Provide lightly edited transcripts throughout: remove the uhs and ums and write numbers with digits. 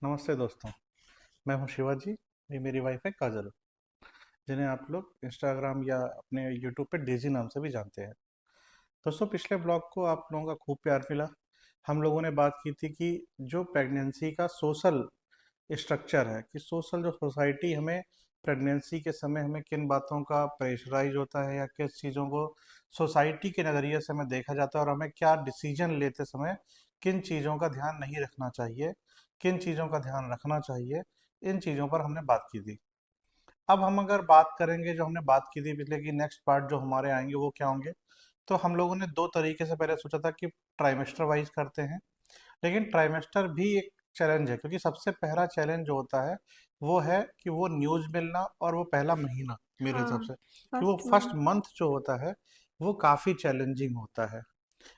नमस्ते दोस्तों। मैं हूं शिवाजी। ये मेरी वाइफ है काजल, जिन्हें आप लोग इंस्टाग्राम या अपने यूट्यूब पे डेजी नाम से भी जानते हैं। दोस्तों, पिछले ब्लॉग को आप लोगों का खूब प्यार मिला। हम लोगों ने बात की थी कि जो प्रेगनेंसी का सोशल स्ट्रक्चर है, कि सोशल जो सोसाइटी हमें प्रेगनेंसी के समय हमें किन बातों का प्रेशराइज होता है या किस चीज़ों को सोसाइटी के नज़रिए से हमें देखा जाता है, और हमें क्या डिसीजन लेते समय किन चीज़ों का ध्यान नहीं रखना चाहिए, किन चीज़ों का ध्यान रखना चाहिए। इन चीज़ों पर हमने बात की थी। अब हम अगर बात करेंगे जो हमने बात की थी पिछले की, नेक्स्ट पार्ट जो हमारे आएंगे वो क्या होंगे। तो हम लोगों ने दो तरीके से पहले सोचा था कि ट्राइमेस्टर वाइज करते हैं, लेकिन ट्राइमेस्टर भी एक चैलेंज है, क्योंकि सबसे पहला चैलेंज जो होता है वो है कि वो न्यूज़ मिलना, और वो पहला महीना मेरे हिसाब हाँ। से कि वो फर्स्ट फर्स्ट मंथ। मंथ जो होता है वो काफ़ी चैलेंजिंग होता है।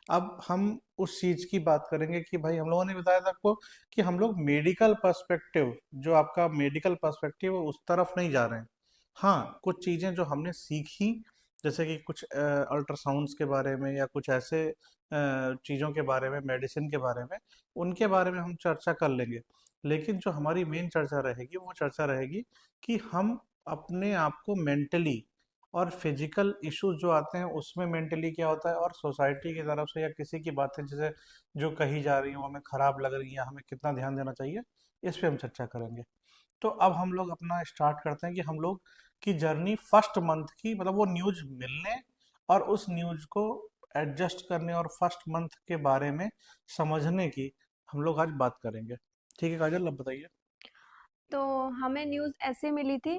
अब हम उस चीज़ की बात करेंगे कि भाई हम लोगों ने बताया था आपको कि हम लोग मेडिकल पर्सपेक्टिव, जो आपका मेडिकल पर्सपेक्टिव है उस तरफ नहीं जा रहे हैं। हाँ, कुछ चीज़ें जो हमने सीखी, जैसे कि कुछ अल्ट्रासाउंड्स के बारे में या कुछ ऐसे चीज़ों के बारे में, मेडिसिन के बारे में, उनके बारे में हम चर्चा कर लेंगे। लेकिन जो हमारी मेन चर्चा रहेगी वो चर्चा रहेगी कि हम अपने आप को मेंटली और फिजिकल इश्यूज जो आते हैं उसमें मेंटली क्या होता है, और सोसाइटी की तरफ से या किसी की बातें जैसे जो कही जा रही हैं वो हमें खराब लग रही हैं, हमें कितना ध्यान देना चाहिए, इस पे हम चर्चा करेंगे। तो अब हम लोग अपना स्टार्ट करते हैं कि हम लोग की जर्नी फर्स्ट मंथ की, मतलब वो न्यूज़ मिलने और उस न्यूज़ को एडजस्ट करने और फर्स्ट मंथ के बारे में समझने की हम लोग आज बात करेंगे। ठीक है काजल, अब बताइए। तो हमें न्यूज़ ऐसे मिली थी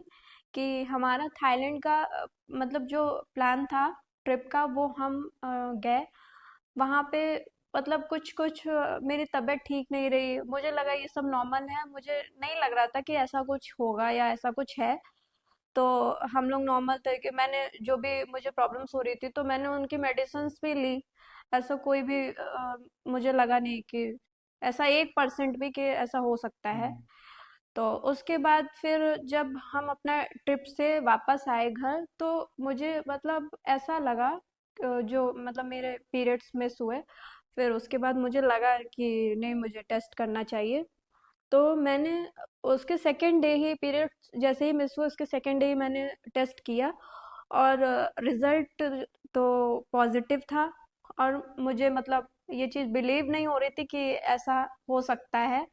कि हमारा थाईलैंड का मतलब जो प्लान था ट्रिप का वो हम गए वहाँ पे। मतलब कुछ कुछ मेरी तबीयत ठीक नहीं रही, मुझे लगा ये सब नॉर्मल है, मुझे नहीं लग रहा था कि ऐसा कुछ होगा या ऐसा कुछ है। तो हम लोग नॉर्मल तरीके मैंने जो भी मुझे प्रॉब्लम्स हो रही थी तो मैंने उनकी मेडिसिन्स भी ली। ऐसा कोई भी मुझे लगा नहीं कि ऐसा 1% भी कि ऐसा हो सकता है। हम्म। तो उसके बाद फिर जब हम अपना ट्रिप से वापस आए घर तो मुझे मतलब ऐसा लगा जो मतलब मेरे पीरियड्स मिस हुए। फिर उसके बाद मुझे लगा कि नहीं, मुझे टेस्ट करना चाहिए। तो मैंने उसके सेकेंड डे ही, पीरियड जैसे ही मिस हुआ उसके सेकेंड डे ही मैंने टेस्ट किया। और रिजल्ट तो पॉजिटिव था। और मुझे मतलब ये चीज़ बिलीव नहीं हो रही थी कि ऐसा हो सकता है,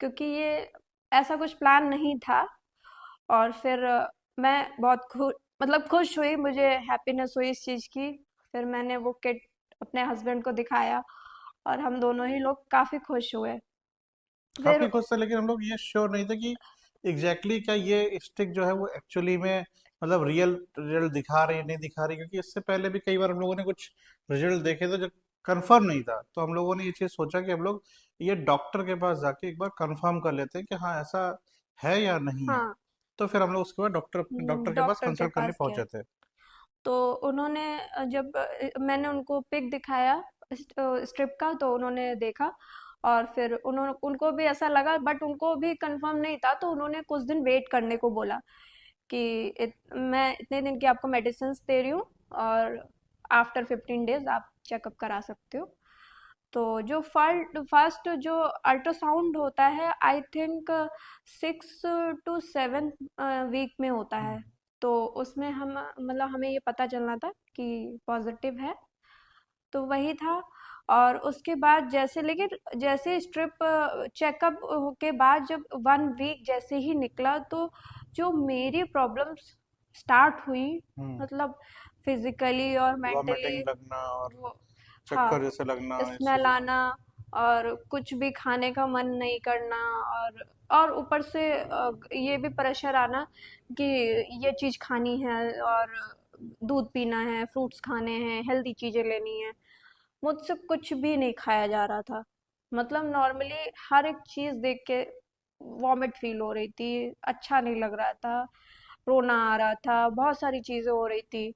क्योंकि ये ऐसा कुछ प्लान नहीं था। और फिर मैं बहुत मतलब खुश हुई, मुझे हैप्पीनेस हुई इस चीज़ की। फिर मैंने वो किट अपने हस्बैंड को दिखाया और हम दोनों ही लोग काफ़ी खुश हुए। फिर काफी खुश थे, लेकिन हम लोग ये श्योर नहीं थे कि क्या ये स्टिक जो है वो एक्चुअली में मतलब रियल रिजल्ट दिखा रही है नहीं दिखा रही, क्योंकि इससे पहले भी कई बार हम लोगों ने कुछ रिजल्ट देखे थे जो कंफर्म नहीं था। तो हम लोगों ने ये चीज सोचा कि हम लोग ये डॉक्टर के पास जाके एक बार कंफर्म कर लेते हैं कि हाँ ऐसा है या नहीं है। हाँ, तो फिर हम लोग उसके बाद डॉक्टर डॉक्टर के पास डॉक्टर के कंसल्ट करने पास गए। पहुंचे थे। तो उन्होंने जब मैंने उनको पिक दिखाया स्ट्रिप का तो उन्होंने देखा। और फिर उन्होंने उनको भी ऐसा लगा, बट उनको भी कंफर्म नहीं था, तो उन्होंने कुछ दिन वेट करने को बोला कि मैं इतने दिन की आपको मेडिसिन दे रही हूँ और आफ्टर 15 डेज आप चेकअप करा सकते हो। तो जो फर्स्ट जो अल्ट्रासाउंड होता है आई थिंक 6 to 7 वीक में होता है। तो उसमें हम मतलब हमें ये पता चलना था कि पॉजिटिव है, तो वही था। और उसके बाद जैसे, लेकिन जैसे स्ट्रिप चेकअप के बाद जब 1 वीक जैसे ही निकला तो जो मेरी प्रॉब्लम्स स्टार्ट हुई, हम्म। मतलब फिजिकली और मेंटली। वॉमिटिंग लगना और वो, हाँ, चक्कर जैसे लगना, इस स्मेल चीजों का। आना और कुछ भी खाने का मन नहीं करना। और ऊपर से ये भी प्रेशर आना कि ये चीज़ खानी है और दूध पीना है, फ्रूट्स खाने हैं, हेल्दी चीज़ें लेनी है। मुझसे कुछ भी नहीं खाया जा रहा था। मतलब नॉर्मली हर एक चीज़ देख के वॉमिट फील हो रही थी, अच्छा नहीं लग रहा था, रोना आ रहा था, बहुत सारी चीज़ें हो रही थी।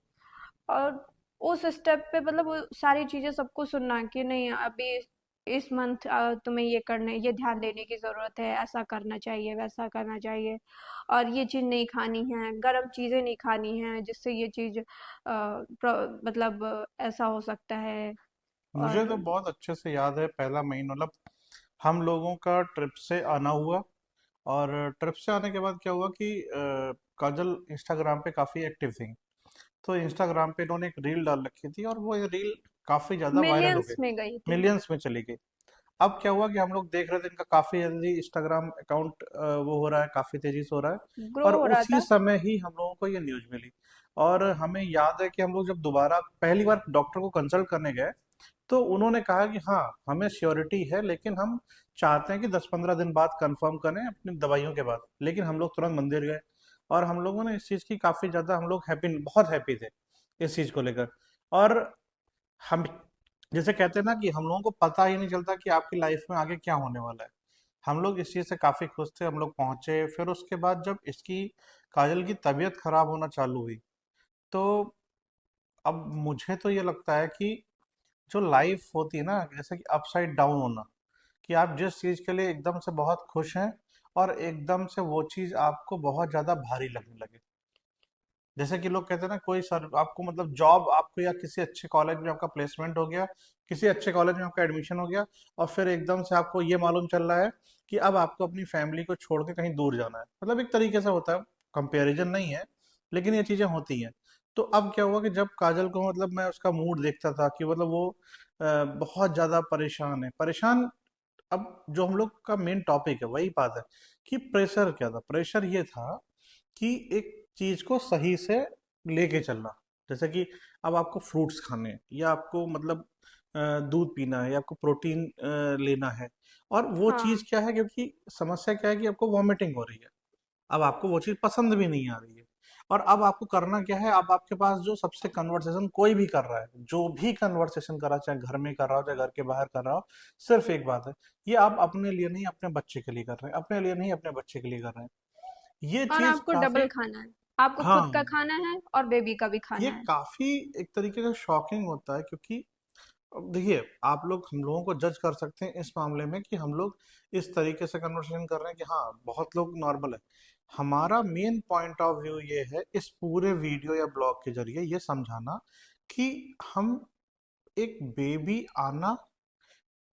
और उस स्टेप पे मतलब वो सारी चीजें सबको सुनना कि नहीं अभी इस मंथ तुम्हें ये करने, ये ध्यान देने की जरूरत है, ऐसा करना चाहिए, वैसा करना चाहिए, और ये चीज नहीं खानी है, गर्म चीजें नहीं खानी है जिससे ये चीज मतलब ऐसा हो सकता है। मुझे तो और बहुत अच्छे से याद है पहला महीना, मतलब हम लोगों का ट्रिप से आना हुआ और ट्रिप से आने के बाद क्या हुआ कि काजल इंस्टाग्राम पे काफ़ी एक्टिव थी। तो इंस्टाग्राम पे इन्होंने एक रील डाल रखी थी और वो रील काफ़ी ज़्यादा वायरल हो गई, मिलियंस में गई थी। मिलियंस में चली गई। अब क्या हुआ कि हम लोग देख रहे थे इनका काफी जल्दी इंस्टाग्राम अकाउंट वो हो रहा है, काफी तेजी से हो रहा है। ग्रो और हो रहा उसी था। समय ही हम लोगों को ये न्यूज मिली। और हमें याद है कि हम लोग जब दोबारा पहली बार डॉक्टर को कंसल्ट करने गए, तो उन्होंने कहा कि हाँ, हमें श्योरिटी है, लेकिन हम चाहते हैं कि 10-15 दिन बाद कंफर्म करें अपनी दवाइयों के बाद। लेकिन हम लोग तुरंत मंदिर गए, और हम लोगों ने इस चीज़ की काफ़ी ज़्यादा, हम लोग हैप्पी, बहुत हैप्पी थे इस चीज़ को लेकर। और हम, जैसे कहते हैं ना कि हम लोगों को पता ही नहीं चलता कि आपकी लाइफ में आगे क्या होने वाला है। हम लोग इस चीज़ से काफ़ी खुश थे, हम लोग पहुंचे। फिर उसके बाद जब इसकी, काजल की तबीयत खराब होना चालू हुई, तो अब मुझे तो ये लगता है कि जो लाइफ होती है ना, जैसे कि अपसाइड डाउन होना, कि आप जिस चीज़ के लिए एकदम से बहुत खुश हैं, और एकदम से वो चीज़ आपको बहुत ज़्यादा भारी लगने लगे। जैसे कि लोग कहते हैं ना, कोई सर आपको, मतलब जॉब आपको, या किसी अच्छे कॉलेज में आपका प्लेसमेंट हो गया, किसी अच्छे कॉलेज में आपका एडमिशन हो गया, और फिर एकदम से आपको ये मालूम चल रहा है कि अब आपको अपनी फैमिली को छोड़ के कहीं दूर जाना है। मतलब एक तरीके से होता है, कंपैरिजन नहीं है, लेकिन ये चीज़ें होती हैं। तो अब क्या हुआ कि जब काजल को, मतलब मैं उसका मूड देखता था कि मतलब वो बहुत ज़्यादा परेशान है, परेशान। अब जो हम लोग का मेन टॉपिक है वही बात है कि प्रेशर क्या था। प्रेशर ये था कि एक चीज को सही से लेके चलना। जैसे कि अब आपको फ्रूट्स खाने हैं, या आपको मतलब दूध पीना है, या आपको प्रोटीन लेना है। और वो चीज हाँ। क्या है, क्योंकि समस्या क्या है कि आपको वॉमिटिंग हो रही है। अब आपको वो चीज पसंद भी नहीं आ रही है। और अब आपको करना क्या है, अब आपके पास जो सबसे कन्वर्सेशन कोई भी कर रहा है, जो भी कन्वर्सेशन कर रहा है, चाहे घर में कर रहा हो चाहे घर के बाहर कर रहा हो, सिर्फ एक बात है, ये आप अपने लिए नहीं अपने बच्चे के लिए कर रहे हैं, अपने लिए नहीं अपने बच्चे के लिए कर रहे हैं। ये और चीज आपको डबल काफी, खाना है। आपको खुद हाँ, का खाना है और बेबी का भी ये खाना है। काफी एक तरीके का शॉकिंग होता है, क्योंकि अब देखिए, आप लोग हम लोगों को जज कर सकते हैं इस मामले में कि हम लोग इस तरीके से कन्वर्सेशन कर रहे हैं कि हाँ, बहुत लोग नॉर्मल है। हमारा मेन पॉइंट ऑफ व्यू ये है इस पूरे वीडियो या ब्लॉग के जरिए ये समझाना कि हम, एक बेबी आना,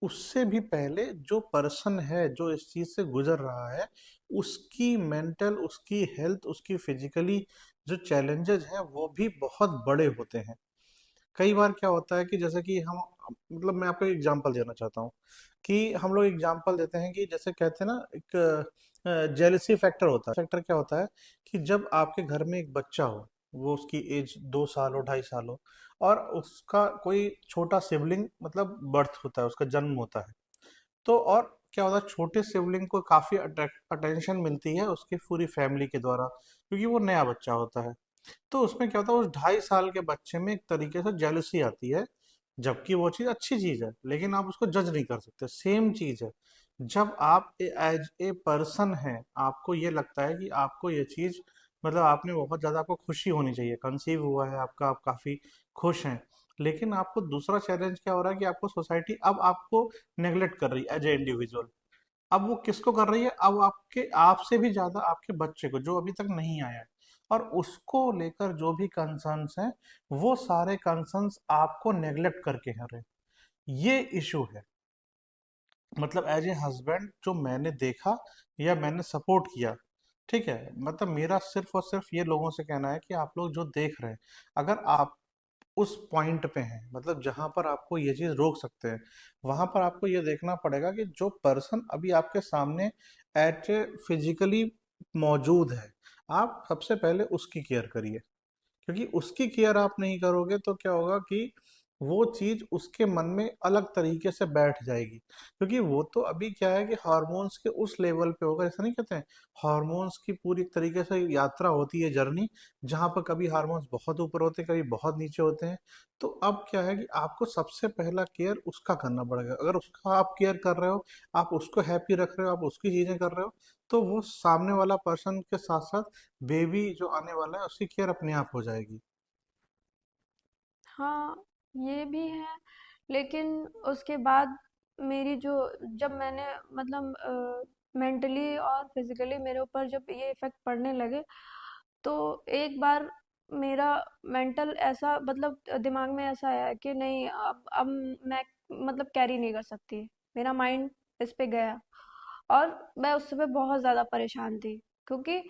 उससे भी पहले जो पर्सन है जो इस चीज से गुजर रहा है, उसकी मेंटल, उसकी हेल्थ, उसकी फिजिकली जो चैलेंजेस हैं वो भी बहुत बड़े होते हैं। कई बार क्या होता है कि जैसे कि हम, मतलब मैं आपको एग्जांपल देना चाहता हूँ कि हम लोग एग्जांपल देते हैं कि जैसे कहते हैं ना, एक जेलसी फैक्टर होता है। फैक्टर क्या होता है कि जब आपके घर में एक बच्चा हो, वो उसकी एज 2 साल हो, 2.5 साल हो, और उसका कोई छोटा सिबलिंग, मतलब बर्थ होता है, उसका जन्म होता है। तो और क्या होता है, छोटे सिबलिंग को काफी अटेंशन मिलती है उसकी पूरी फैमिली के द्वारा, क्योंकि वो नया बच्चा होता है। तो उसमें क्या होता है, उस 2.5 साल के बच्चे में एक तरीके से जेलसी आती है। जबकि वो चीज अच्छी चीज है, लेकिन आप उसको जज नहीं कर सकते। सेम चीज है, जब आप एज ए पर्सन है, आपको ये लगता है कि आपको ये चीज, मतलब आपने बहुत ज्यादा, आपको खुशी होनी चाहिए, कंसीव हुआ है आपका, आप काफी खुश हैं। लेकिन आपको दूसरा चैलेंज क्या हो रहा है कि आपको सोसाइटी अब आपको नेग्लेक्ट कर रही है एज ए इंडिविजुअल। अब वो किसको कर रही है, अब आपके, आपसे भी ज्यादा आपके बच्चे को, जो अभी तक नहीं आया है। और उसको लेकर जो भी कंसर्न्स हैं, वो सारे कंसर्न्स आपको नेग्लेक्ट करके हो रहे हैं। ये इशू है। मतलब एज ए हस्बैंड जो मैंने देखा या मैंने सपोर्ट किया, ठीक है, मतलब मेरा सिर्फ और सिर्फ ये लोगों से कहना है कि आप लोग जो देख रहे हैं, अगर आप उस पॉइंट पे हैं, मतलब जहां पर आपको ये चीज रोक सकते हैं, वहां पर आपको ये देखना पड़ेगा कि जो पर्सन अभी आपके सामने एट फिजिकली मौजूद है, आप सबसे पहले उसकी केयर करिए। क्योंकि उसकी केयर आप नहीं करोगे तो क्या होगा कि वो चीज उसके मन में अलग तरीके से बैठ जाएगी। क्योंकि वो तो अभी क्या है कि हार्मोन्स के उस लेवल पे होगा, ऐसा नहीं कहते हैं, हार्मोन्स की पूरी तरीके से यात्रा होती है, जर्नी, जहाँ पर कभी हार्मोन्स बहुत ऊपर होते हैं, कभी बहुत नीचे होते हैं। तो अब क्या है कि आपको सबसे पहला केयर उसका करना पड़ेगा। अगर उसका आप केयर कर रहे हो, आप उसको हैप्पी रख रहे हो, आप उसकी चीजें कर रहे हो, तो वो सामने वाला पर्सन के साथ साथ बेबी जो आने वाला है उसकी केयर अपने आप हो जाएगी। हाँ, ये भी है। लेकिन उसके बाद मेरी जो, जब मैंने मतलब मेंटली और फिजिकली मेरे ऊपर जब ये इफेक्ट पड़ने लगे, तो एक बार मेरा मेंटल ऐसा, मतलब दिमाग में ऐसा आया कि नहीं, अब मैं मतलब कैरी नहीं कर सकती। मेरा माइंड इस पे गया। और मैं उस समय बहुत ज़्यादा परेशान थी, क्योंकि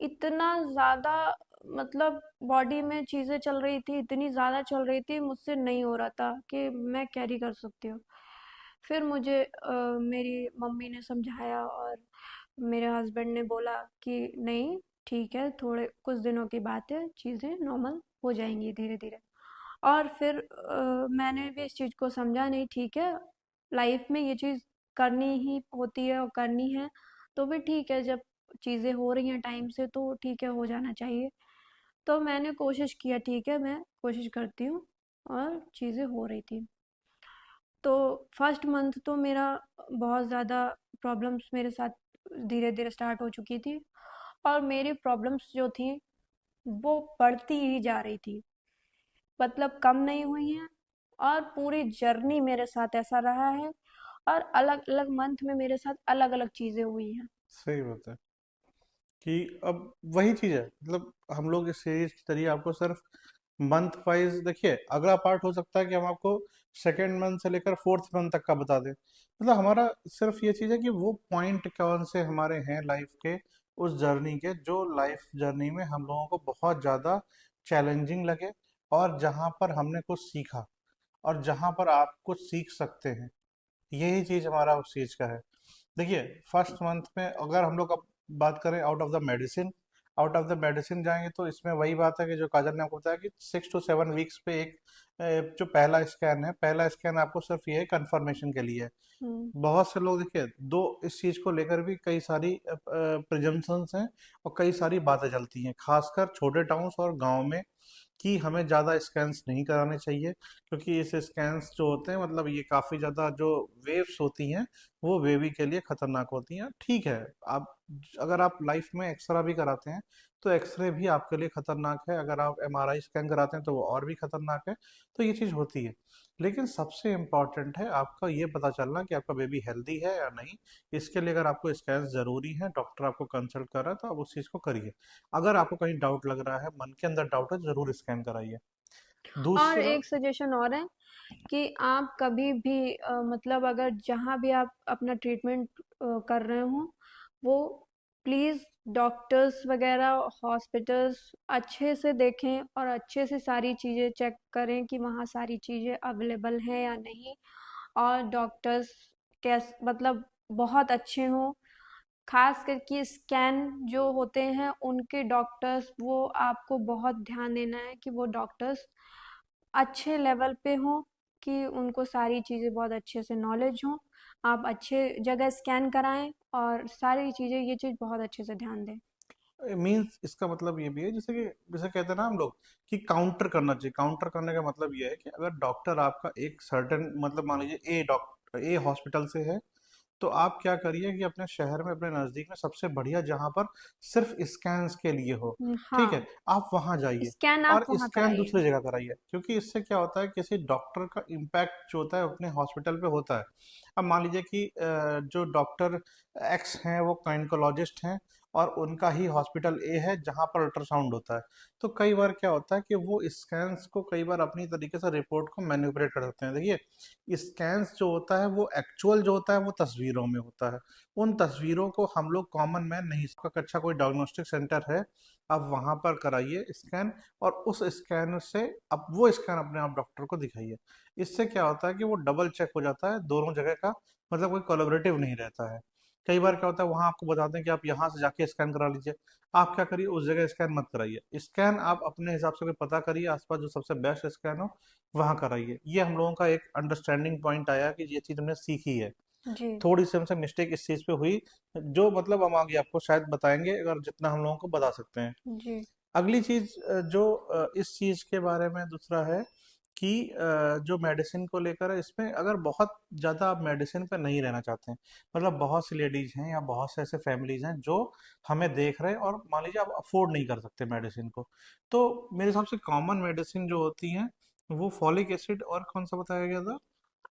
इतना ज़्यादा मतलब बॉडी में चीज़ें चल रही थी, इतनी ज़्यादा चल रही थी, मुझसे नहीं हो रहा था कि मैं कैरी कर सकती हूँ। फिर मुझे मेरी मम्मी ने समझाया, और मेरे हस्बैंड ने बोला कि नहीं, ठीक है, थोड़े कुछ दिनों की बात है, चीज़ें नॉर्मल हो जाएंगी धीरे धीरे। और फिर मैंने भी इस चीज़ को समझा, नहीं ठीक है, लाइफ में ये चीज़ करनी ही होती है और करनी है, तो भी ठीक है, जब चीज़ें हो रही हैं टाइम से तो ठीक है, हो जाना चाहिए। तो मैंने कोशिश किया, ठीक है, मैं कोशिश करती हूँ, और चीज़ें हो रही थी। तो फर्स्ट मंथ तो मेरा बहुत ज़्यादा प्रॉब्लम्स मेरे साथ धीरे धीरे स्टार्ट हो चुकी थी, और मेरी प्रॉब्लम्स जो थी वो बढ़ती ही जा रही थी, मतलब कम नहीं हुई हैं। और पूरी जर्नी मेरे साथ ऐसा रहा है, और अलग अलग मंथ में मेरे साथ अलग अलग चीज़ें हुई हैं। सही बात है कि अब वही चीज है, मतलब हम लोग इस सीरीज के जरिए आपको सिर्फ मंथ वाइज देखिए, अगला पार्ट हो सकता है कि हम आपको सेकेंड मंथ से लेकर फोर्थ मंथ तक का बता दें। मतलब हमारा सिर्फ ये चीज है कि वो पॉइंट कौन से हमारे हैं लाइफ के, उस जर्नी के, जो लाइफ जर्नी में हम लोगों को बहुत ज्यादा चैलेंजिंग लगे, और जहां पर हमने कुछ सीखा, और जहां पर आप कुछ सीख सकते हैं। यही चीज हमारा उस चीज का है। देखिए, फर्स्ट मंथ में अगर हम लोग अब बात करें आउट ऑफ द मेडिसिन जाएंगे, तो इसमें वही बात है कि जो काजल ने आपको बताया कि 6 to 7 वीक्स पे एक जो पहला स्कैन है, पहला स्कैन आपको सिर्फ ये कंफर्मेशन के लिए है। हम्म। बहुत से लोग देखिए, दो इस चीज को लेकर भी कई सारी प्रिजम्पशंस हैं, और कई सारी बातें चलती हैं, खासकर छोटे टाउन्स और गांव में, कि हमें ज़्यादा स्कैन्स नहीं कराने चाहिए, क्योंकि इस स्कैन्स जो होते हैं, मतलब ये काफ़ी ज़्यादा जो वेव्स होती हैं, वो बेबी के लिए खतरनाक होती हैं। ठीक है, आप अगर आप लाइफ में एक्सरा भी कराते हैं, तो एक्सरे भी आपके लिए खतरनाक है, अगर आप एमआरआई स्कैन कराते हैं तो वो और भी खतरनाक है। तो ये चीज़ होती है, लेकिन सबसे इम्पॉर्टेंट है आपका ये पता चलना कि आपका बेबी हेल्दी है या नहीं। इसके लिए अगर आपको स्कैन ज़रूरी है, डॉक्टर आपको कंसल्ट कर रहा है, तो आप उस चीज़ को करिए। अगर आपको कहीं डाउट लग रहा है, मन के अंदर डाउट है, जरूर स्कैन कराइए। और दूसरा, एक सजेशन और है कि आप कभी भी मतलब अगर जहाँ भी आप अपना ट्रीटमेंट कर रहे हो, वो प्लीज़ डॉक्टर्स वगैरह, हॉस्पिटल्स अच्छे से देखें, और अच्छे से सारी चीज़ें चेक करें कि वहाँ सारी चीज़ें अवेलेबल हैं या नहीं। और डॉक्टर्स कैस मतलब बहुत अच्छे हों, खास करके स्कैन जो होते हैं उनके डॉक्टर्स, वो आपको बहुत ध्यान देना है कि वो डॉक्टर्स अच्छे लेवल पे हों, कि उनको सारी चीज़ें बहुत अच्छे से नॉलेज हो। आप अच्छे जगह स्कैन कराएं, और सारी चीज़ें, ये चीज़ बहुत अच्छे से ध्यान दें। मीन्स इसका मतलब ये भी है, जैसे कि जैसे कहते हैं ना हम लोग, कि काउंटर करना चाहिए। काउंटर करने का मतलब ये है कि अगर डॉक्टर आपका एक सर्टेन, मतलब मान लीजिए ए डॉक्टर ए हॉस्पिटल से है, तो आप क्या करिए कि अपने शहर में, अपने नज़दीक में सबसे बढ़िया जहाँ पर सिर्फ स्कैन्स के लिए हो, ठीक है, हाँ, आप वहाँ जाइए। स्कैन आप और वहाँ स्कैन कराइए। दूसरी जगह कराइए, क्योंकि इससे क्या होता है, किसी डॉक्टर का इम्पैक्ट जो होता है अपने हॉस्पिटल पे होता है। अब मान लीजिए कि जो डॉक्टर एक्स हैं वो गायनेकोलॉजिस्ट हैं, और उनका ही हॉस्पिटल ए है जहाँ पर अल्ट्रासाउंड होता है, तो कई बार क्या होता है कि वो स्कैन्स को कई बार अपनी तरीके से रिपोर्ट को मैनिपुलेट कर सकते हैं। देखिए, स्कैन्स जो होता है वो एक्चुअल जो होता है वो तस्वीरों में होता है। उन तस्वीरों को हम लोग कॉमन मैन नहीं, इसका अच्छा कोई डायग्नोस्टिक सेंटर है, आप वहां पर कराइए स्कैन, और उस स्कैन से अब वो स्कैन अपने आप डॉक्टर को दिखाइए। इससे क्या होता है कि वो डबल चेक हो जाता है दोनों जगह का, मतलब कोई कोलैबोरेटिव नहीं रहता है। कई बार क्या होता है, वहां आपको बताते हैं कि आप यहाँ से जाके स्कैन करा लीजिए, आप क्या करिए, उस जगह स्कैन मत कराइए, स्कैन आप अपने हिसाब से कोई पता करिए आसपास जो सबसे बेस्ट स्कैन हो, वहाँ कराइए। ये हम लोगों का एक अंडरस्टैंडिंग पॉइंट आया कि ये चीज़ हमने सीखी है। जी। थोड़ी सी हमसे मिस्टेक इस चीज़ पे हुई, जो मतलब हम आगे आपको शायद बताएंगे, अगर जितना हम लोगों को बता सकते हैं। जी। अगली चीज़ जो इस चीज़ के बारे में दूसरा है कि जो मेडिसिन को लेकर है, इसमें अगर बहुत ज़्यादा आप मेडिसिन पे नहीं रहना चाहते हैं, मतलब बहुत सी लेडीज हैं या बहुत से ऐसे फैमिलीज हैं जो हमें देख रहे हैं, और मान लीजिए आप अफोर्ड नहीं कर सकते मेडिसिन को, तो मेरे हिसाब से कॉमन मेडिसिन जो होती हैं, वो फॉलिक एसिड, और कौन सा बताया गया था?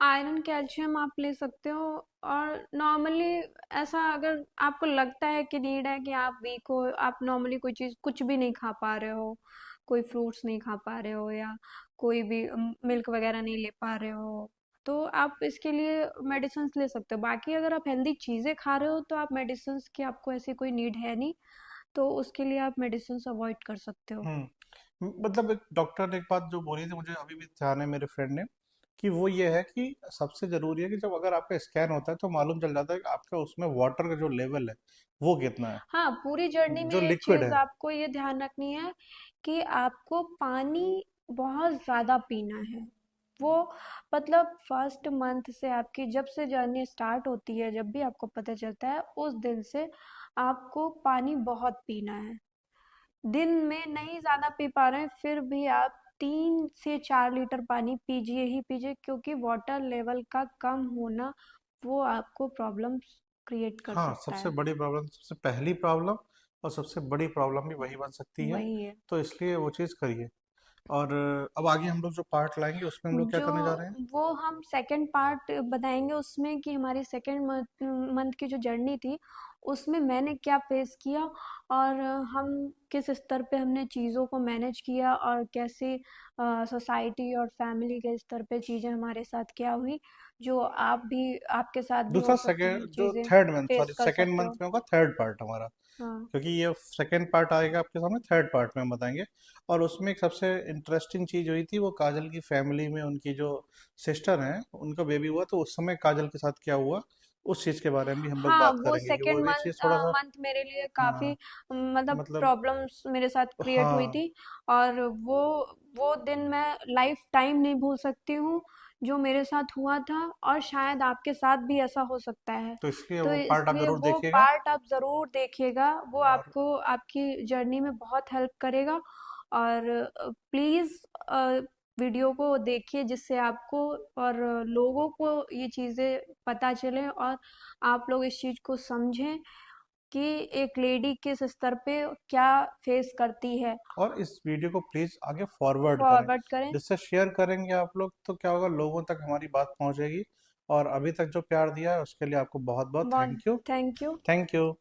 आयरन कैल्शियम आप ले सकते हो। और नॉर्मली ऐसा अगर आपको लगता है कि नीड है, कि आप वीक हो, आप नॉर्मली कोई चीज़ कुछ भी नहीं खा पा रहे हो, कोई फ्रूट्स नहीं खा पा रहे हो, या कोई भी मिल्क वगैरह नहीं ले पा रहे हो, तो आप इसके लिए मेडिसिन ले सकते हो। बाकी अगर आप हेल्दी चीज़ें खा रहे हो तो आप मेडिसिन की आपको ऐसी कोई नीड है नहीं, तो उसके लिए आप मेडिसिन अवॉइड कर सकते हो। मतलब एक डॉक्टर ने एक बात जो बोली थी, मुझे अभी भी ध्यान है मेरे फ्रेंड ने, कि वो ये है कि सबसे जरूरी है कि जब अगर आपका स्कैन होता है तो मालूम चल जाता है कि आपका उसमें वाटर का जो लेवल है वो कितना है, हाँ, पूरी जर्नी में जो एक लिक्विड चीज है। आपको ये ध्यान रखनी है कि आपको पानी बहुत ज्यादा पीना है। वो मतलब फर्स्ट मंथ से आपकी जब से जर्नी स्टार्ट होती है, जब भी आपको पता चलता है उस दिन से आपको पानी बहुत पीना है। दिन में नहीं ज्यादा पी पा रहे हैं फिर भी आप 3 से 4 लीटर पानी पीजिए ही पीजिए, क्योंकि वाटर लेवल का कम होना वो आपको प्रॉब्लम्स क्रिएट कर हाँ, सकता सबसे है। बड़ी प्रॉब्लम, सबसे पहली प्रॉब्लम और सबसे बड़ी प्रॉब्लम भी वही बन सकती है। वही है। तो इसलिए वो चीज़ करिए। और अब आगे हम लोग जो पार्ट लाएंगे उसमें हम लोग क्या जो करने जा रहे हैं? वो हम सेकंड पार्ट बताएंगे उसमें कि हमारी सेकंड मंथ की जो जर्नी थी उसमें मैंने क्या फेस किया, और हम किस स्तर पे हमने चीज़ों को मैनेज किया, और कैसे सोसाइटी और फैमिली के स्तर पे चीज़ें हमारे साथ क्या हुई, जो आप भी आपके साथ भी हो दूसरा सकती हैं सेकेंड जो चीज़ें, थर्ड मंथ, फेस सॉरी कर सेकेंड सकते मंथ हो। में होगा थर्ड पार्ट हमारा। हाँ। क्योंकि ये सेकेंड पार्ट आएगा आपके सामने, थर्ड पार्ट में हम बताएंगे। और उसमें एक सबसे इंटरेस्टिंग चीज हुई थी, वो काजल की फैमिली में उनकी जो सिस्टर हैं उनका बेबी हुआ, तो उस समय काजल के साथ क्या हुआ, उस चीज के बारे में भी हम लोग हाँ, बात वो करेंगे, कि वो सेकंड भी चीज थोड़ा सा। मंथ मेरे लिए काफी हाँ, मतलब मतलब। प्रॉब्लम्स मेरे साथ क्रिएट हुई हाँ, थी। और वो दिन मैं लाइफ टाइम नहीं भूल सकती हूँ, जो मेरे साथ हुआ था, और शायद आपके साथ भी ऐसा हो सकता है। तो इसलिए तो वो पार्ट आप इसलिए जरूर वो देखिएगा। पार्ट आप जरूर देखिएगा, वो और आपको आपकी जर्नी में बहुत हेल्प करेगा। और प्लीज वीडियो को देखिए, जिससे आपको और लोगों को ये चीजें पता चले, और आप लोग इस चीज को समझें कि एक लेडी किस स्तर पे क्या फेस करती है। और इस वीडियो को प्लीज आगे फॉरवर्ड करें। फॉरवर्ड करें। जिससे शेयर करेंगे आप लोग तो क्या होगा, लोगों तक हमारी बात पहुंचेगी। और अभी तक जो प्यार दिया है उसके लिए आपको बहुत बहुत बहुत thank you. Thank you. Thank you.